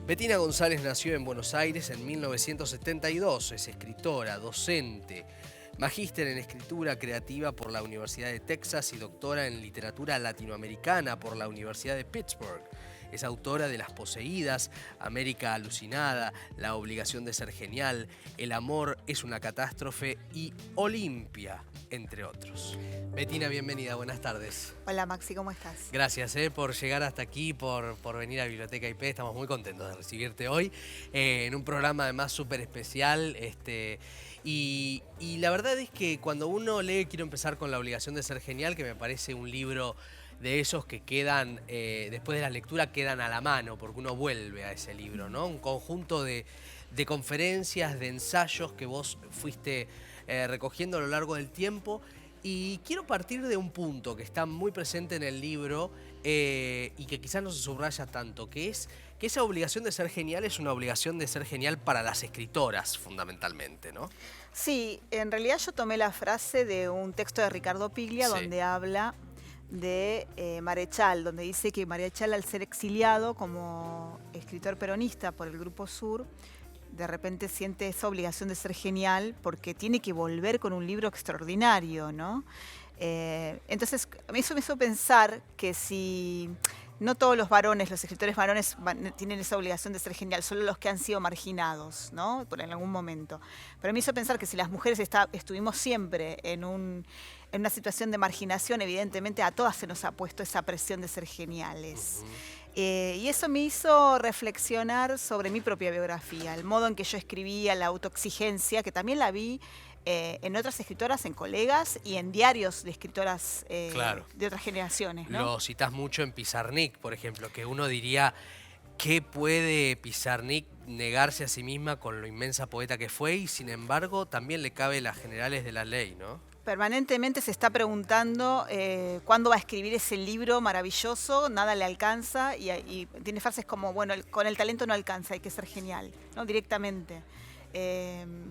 Bettina González nació en Buenos Aires en 1972. Es escritora, docente, magíster en escritura creativa por la Universidad de Texas y doctora en literatura latinoamericana por la Universidad de Pittsburgh. Es autora de Las Poseídas, América Alucinada, La Obligación de Ser Genial, El Amor es una Catástrofe y Olimpia, entre otros. Bettina, bienvenida, buenas tardes. Hola Maxi, ¿cómo estás? Gracias por llegar hasta aquí, por venir a Biblioteca IP. Estamos muy contentos de recibirte hoy en un programa además súper especial. Y la verdad es que cuando uno lee, quiero empezar con La Obligación de Ser Genial, que me parece un libro de esos que quedan, después de la lectura, quedan a la mano, porque uno vuelve a ese libro, ¿no? Un conjunto de conferencias, de ensayos que vos fuiste recogiendo a lo largo del tiempo. Y quiero partir de un punto que está muy presente en el libro y que quizás no se subraya tanto, que es que esa obligación de ser genial es una obligación de ser genial para las escritoras, fundamentalmente, ¿no? Sí, en realidad yo tomé la frase de un texto de Ricardo Piglia, Sí. donde habla de Marechal, donde dice que Marechal, al ser exiliado como escritor peronista por el Grupo Sur, de repente siente esa obligación de ser genial porque tiene que volver con un libro extraordinario, ¿no? Entonces, a mí eso me hizo pensar que si no todos los varones, los escritores varones tienen esa obligación de ser genial, solo los que han sido marginados, ¿no? En algún momento. Pero me hizo pensar que si las mujeres estuvimos siempre en una situación de marginación, evidentemente a todas se nos ha puesto esa presión de ser geniales. Y eso me hizo reflexionar sobre mi propia biografía, el modo en que yo escribía, la autoexigencia, que también la vi en otras escritoras, en colegas y en diarios de escritoras Claro. de otras generaciones, ¿no? Lo citás mucho en Pizarnik, por ejemplo, que uno diría, ¿qué puede Pizarnik negarse a sí misma con lo inmensa poeta que fue? Y sin embargo, también le cabe las generales de la ley, ¿no? Permanentemente se está preguntando cuándo va a escribir ese libro maravilloso, nada le alcanza y tiene frases como, bueno, con el talento no alcanza, hay que ser genial, ¿no? Directamente.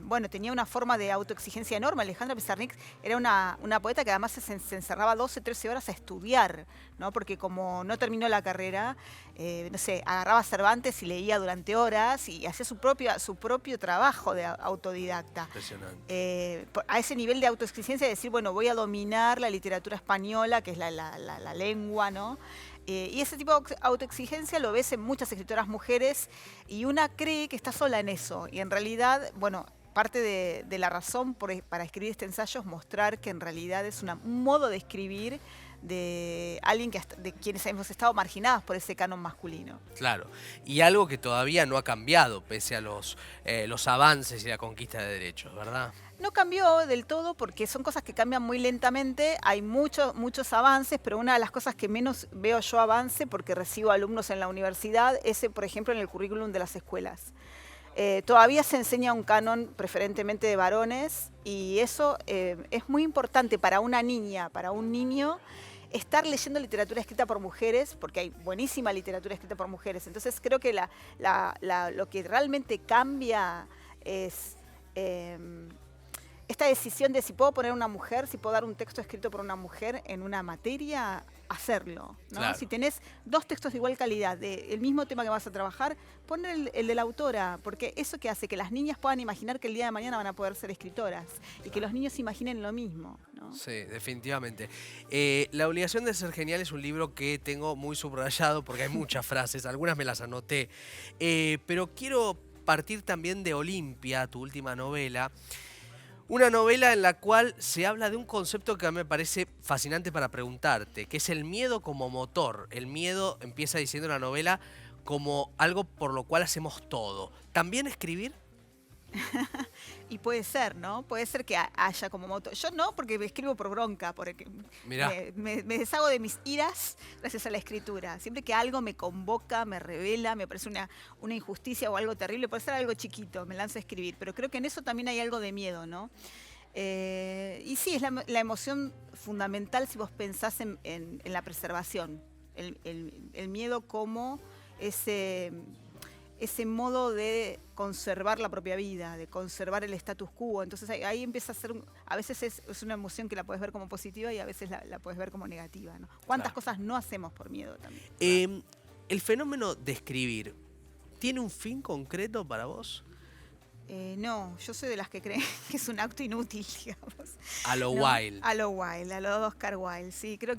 Bueno, tenía una forma de autoexigencia enorme. Alejandra Pizarnik era una poeta que además se encerraba 12, 13 horas a estudiar, ¿no? Porque como no terminó la carrera, no sé, agarraba Cervantes y leía durante horas y hacía su propio trabajo de autodidacta. Impresionante. A ese nivel de autoexigencia de decir, bueno, voy a dominar la literatura española, que es la lengua, ¿no? Y ese tipo de autoexigencia lo ves en muchas escritoras mujeres y una cree que está sola en eso. Y en realidad, bueno, parte de la razón para escribir este ensayo es mostrar que en realidad es un modo de escribir de alguien de quienes hemos estado marginadas por ese canon masculino. Claro, y algo que todavía no ha cambiado pese a los avances y la conquista de derechos, ¿verdad? No cambió del todo porque son cosas que cambian muy lentamente, hay muchos avances, pero una de las cosas que menos veo yo avance, porque recibo alumnos en la universidad, es, por ejemplo, en el currículum de las escuelas. Todavía se enseña un canon preferentemente de varones y eso es muy importante para una niña, para un niño, estar leyendo literatura escrita por mujeres, porque hay buenísima literatura escrita por mujeres. Entonces creo que lo que realmente cambia es esta decisión de si puedo poner una mujer, si puedo dar un texto escrito por una mujer en una materia, hacerlo, ¿no? Claro. Si tenés dos textos de igual calidad, del mismo tema que vas a trabajar, pon el de la autora, porque eso que hace que las niñas puedan imaginar que el día de mañana van a poder ser escritoras y que los niños imaginen lo mismo, ¿no? Sí, definitivamente. La obligación de ser genial es un libro que tengo muy subrayado porque hay muchas frases, algunas me las anoté, pero quiero partir también de Olimpia, tu última novela. Una novela en la cual se habla de un concepto que a mí me parece fascinante para preguntarte, que es el miedo como motor. El miedo, empieza diciendo la novela, como algo por lo cual hacemos todo. ¿También escribir? Y puede ser, ¿no? Puede ser que haya como motor. Yo no, porque me escribo por bronca, porque Mirá. me deshago de mis iras gracias a la escritura. Siempre que algo me convoca, me revela, me parece una injusticia o algo terrible, puede ser algo chiquito, me lanzo a escribir. Pero creo que en eso también hay algo de miedo, ¿no? Y sí, es la emoción fundamental si vos pensás en la preservación. El miedo como ese modo de conservar la propia vida, de conservar el status quo. Entonces ahí empieza a ser, a veces es una emoción que la puedes ver como positiva y a veces la puedes ver como negativa, ¿no? ¿Cuántas cosas no hacemos por miedo también? El fenómeno de escribir tiene un fin concreto para vos? No, yo soy de las que creen que es un acto inútil, digamos. A lo ¿No? Wilde. A lo Wilde, a lo Oscar Wilde. Sí, creo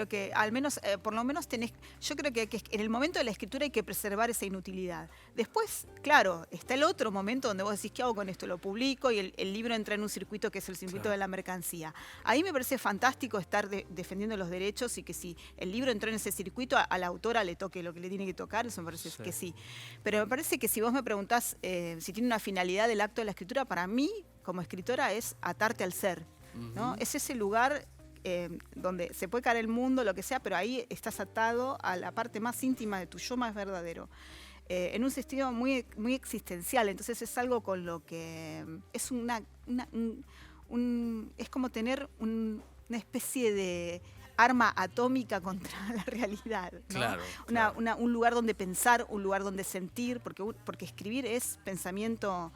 que al menos, por lo menos tenés, yo creo que en el momento de la escritura hay que preservar esa inutilidad. Después, claro, está el otro momento donde vos decís, ¿qué hago con esto? Lo publico y el libro entra en un circuito que es el circuito Claro. de la mercancía. Ahí me parece fantástico estar defendiendo los derechos y que si el libro entró en ese circuito, a la autora le toque lo que le tiene que tocar, eso me parece Sí. que sí. Pero me parece que si vos me preguntás si tiene una finalidad del acto de la escritura, para mí, como escritora, es atarte al ser, ¿no? Es ese lugar donde se puede caer el mundo, lo que sea, pero ahí estás atado a la parte más íntima de tu yo más verdadero. En un sentido muy, muy existencial, entonces es algo con lo que es es como tener una especie de arma atómica contra la realidad, ¿no? Claro, Un lugar donde pensar, un lugar donde sentir, porque escribir es pensamiento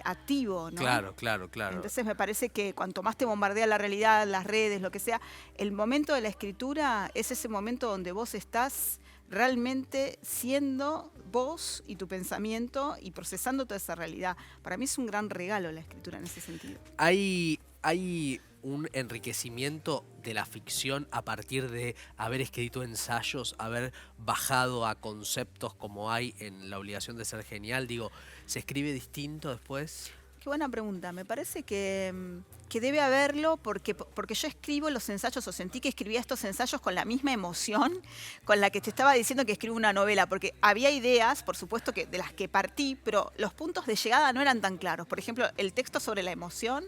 activo, ¿no? Claro. Entonces me parece que cuanto más te bombardea la realidad, las redes, lo que sea, el momento de la escritura es ese momento donde vos estás realmente siendo vos y tu pensamiento y procesando toda esa realidad. Para mí es un gran regalo la escritura en ese sentido. Hay un enriquecimiento de la ficción a partir de haber escrito ensayos, haber bajado a conceptos como hay en La obligación de ser genial. Digo, ¿se escribe distinto después? Qué buena pregunta. Me parece que debe haberlo porque yo escribo los ensayos o sentí que escribía estos ensayos con la misma emoción con la que te estaba diciendo que escribo una novela, porque había ideas, por supuesto, que de las que partí, pero los puntos de llegada no eran tan claros. Por ejemplo, el texto sobre la emoción,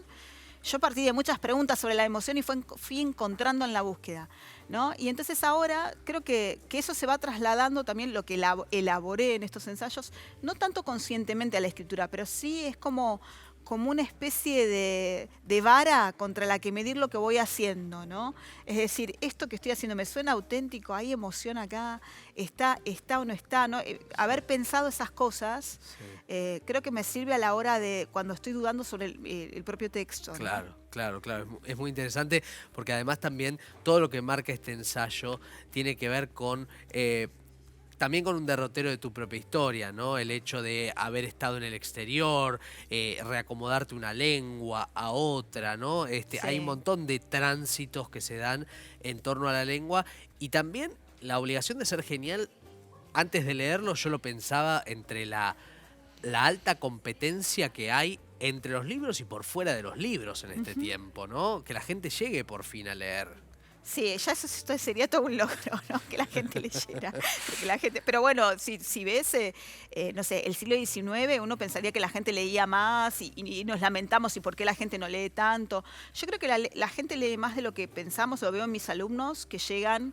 yo partí de muchas preguntas sobre la emoción y fui encontrando en la búsqueda, ¿no? Y entonces ahora creo que eso se va trasladando también lo que elaboré en estos ensayos, no tanto conscientemente a la escritura, pero sí es como una especie de vara contra la que medir lo que voy haciendo, ¿no? Es decir, esto que estoy haciendo me suena auténtico, hay emoción acá, está o no está, ¿no? Haber pensado esas cosas, Sí. creo que me sirve a la hora de cuando estoy dudando sobre el propio texto, ¿no? Claro. Es muy interesante porque además también todo lo que marca este ensayo tiene que ver con también con un derrotero de tu propia historia, ¿no? El hecho de haber estado en el exterior, reacomodarte una lengua a otra, ¿no? Hay un Sí. montón de tránsitos que se dan en torno a la lengua y también La obligación de ser genial. Antes de leerlo yo lo pensaba entre la alta competencia que hay entre los libros y por fuera de los libros en este tiempo, ¿no? Que la gente llegue por fin a leer. Sí, ya esto sería todo un logro, ¿no? Que la gente leyera. Pero bueno, si ves, no sé, el siglo XIX, uno pensaría que la gente leía más y nos lamentamos y por qué la gente no lee tanto. Yo creo que la gente lee más de lo que pensamos, lo veo en mis alumnos que llegan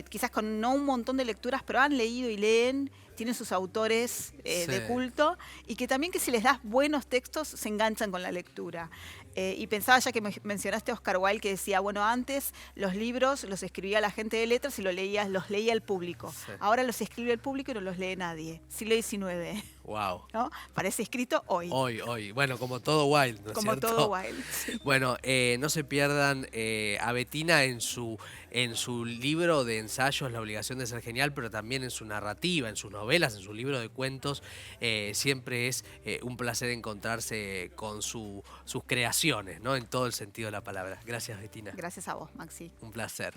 quizás con no un montón de lecturas, pero han leído y leen, tienen sus autores de culto, y que también que si les das buenos textos se enganchan con la lectura. Y pensaba, ya que mencionaste a Oscar Wilde, que decía, bueno, antes los libros los escribía la gente de letras y los leía el público. Sí. Ahora los escribe el público y no los lee nadie. Siglo XIX. Wow. ¿No? Parece escrito hoy. Hoy. Bueno, como todo Wilde, ¿no es Como cierto? todo Wilde. Sí. Bueno, no se pierdan a Bettina en su libro de ensayos La obligación de ser genial, pero también en su narrativa, en sus novelas, en su libro de cuentos. Siempre es un placer encontrarse con sus creaciones, ¿no? En todo el sentido de la palabra. Gracias, Bettina. Gracias a vos, Maxi. Un placer.